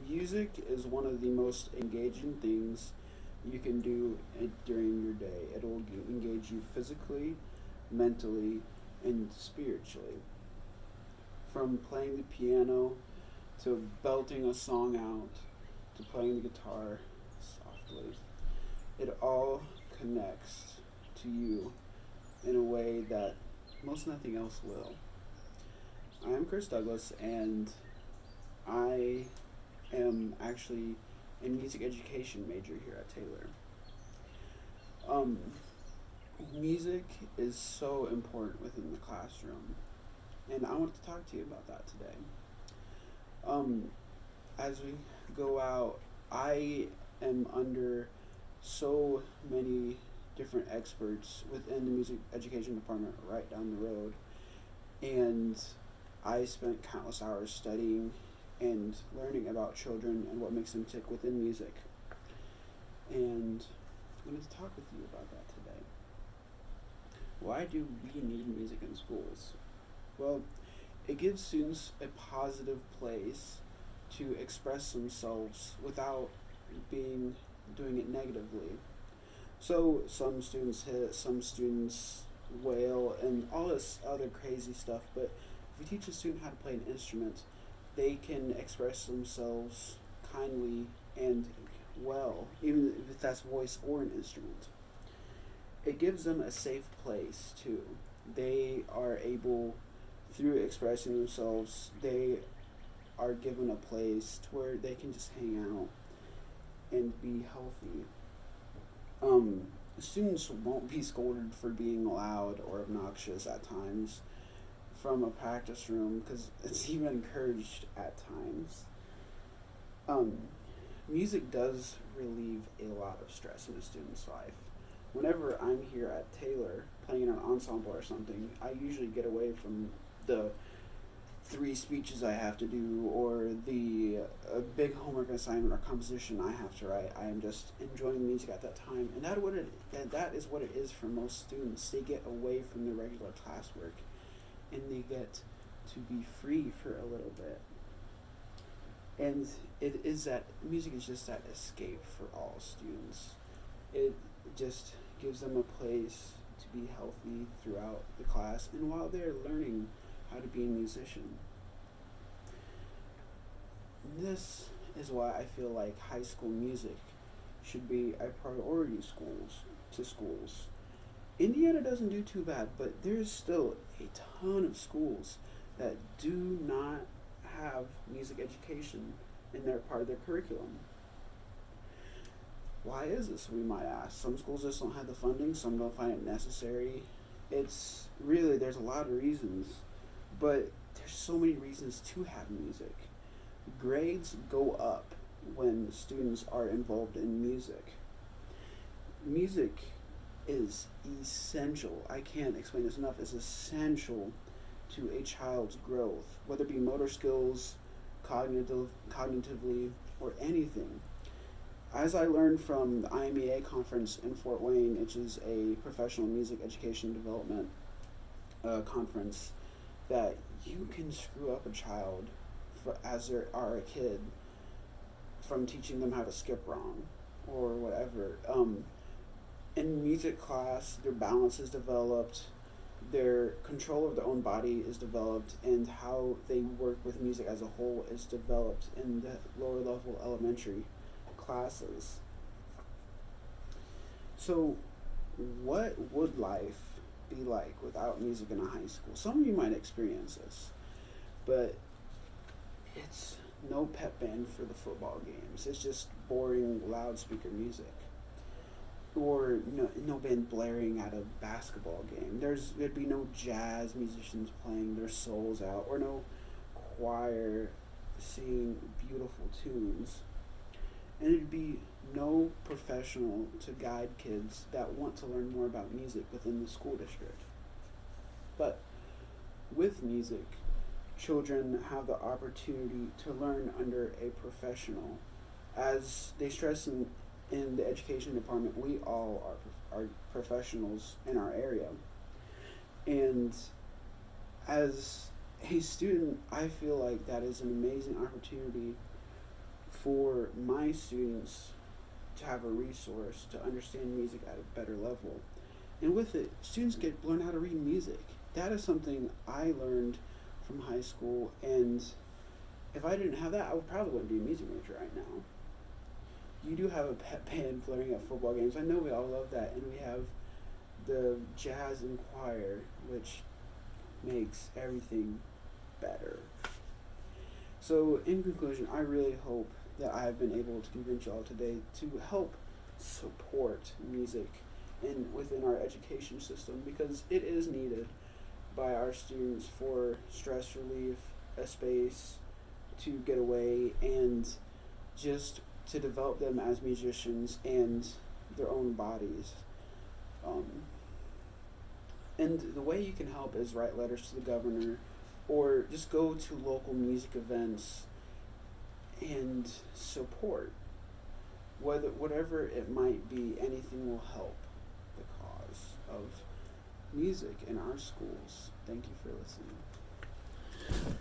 Music is one of the most engaging things you can do during your day. It'll engage you physically, mentally, and spiritually. From playing the piano to belting a song out to playing the guitar softly, it all connects to you in a way that most nothing else will. I am Chris Douglas, and I am actually a music education major here at Taylor. Um, Music is so important within the classroom, and I want to talk to you about that today. Um, as we go out, I am under so many different experts within the music education department right down the road, and I spent countless hours studying and learning about children and what makes them tick within music. And I'm going to talk with you about that today. Why do we need music in schools? Well, it gives students a positive place to express themselves without being doing it negatively. So some students hit, some students wail, and all this other crazy stuff. But if we teach a student how to play an instrument, they can express themselves kindly and well, even if that's voice or an instrument. It gives them a safe place too. They are able, through expressing themselves, they are given a place to where they can just hang out and be healthy. Students won't be scolded for being loud or obnoxious at times from a practice room because it's even encouraged at times. Um, Music does relieve a lot of stress in a student's life. Whenever I'm here at Taylor playing in an ensemble or something, I usually get away from the three speeches I have to do or the big homework assignment or composition I have to write. I am just enjoying music at that time, and that is what it is for most students. They get away from the regular classwork, and they get to be free for a little bit. And it is that music is just that escape for all students. It just gives them a place to be healthy throughout the class and while they're learning how to be a musician. This is why I feel like high school music should be a priority schools. Indiana doesn't do too bad, but there's still a ton of schools that do not have music education in their part of their curriculum. Why is this, we might ask? Some schools just don't have the funding, some don't find it necessary. It's really, there's a lot of reasons, but there's so many reasons to have music. Grades go up when students are involved in music. Music is essential. I can't explain this enough. It's essential to a child's growth, whether it be motor skills, cognitively, or anything. As I learned from the IMEA conference in Fort Wayne, which is a professional music education development conference, that you can screw up a child as they are a kid from teaching them how to skip wrong or whatever. In music class, their balance is developed, their control of their own body is developed, and how they work with music as a whole is developed in the lower level elementary classes. So, what would life be like without music in a high school? Some of you might experience this, but it's no pep band for the football games. It's just boring loudspeaker music. Or no band blaring at a basketball game. There'd be no jazz musicians playing their souls out, or no choir singing beautiful tunes. And it'd be no professional to guide kids that want to learn more about music within the school district. But with music, children have the opportunity to learn under a professional. As they stress in the education department, we all are professionals in our area. And as a student, I feel like that is an amazing opportunity for my students to have a resource to understand music at a better level. And with it, students learn how to read music. That is something I learned from high school, and if I didn't have that, I probably wouldn't be a music major right now. You do have a pet band playing at football games. I know we all love that, and we have the jazz and choir, which makes everything better. So, in conclusion, I really hope that I have been able to convince y'all today to help support music within our education system, because it is needed by our students for stress relief, a space to get away, and just to develop them as musicians and their own bodies. And the way you can help is write letters to the governor, or just go to local music events and support. Whatever it might be, anything will help the cause of music in our schools. Thank you for listening.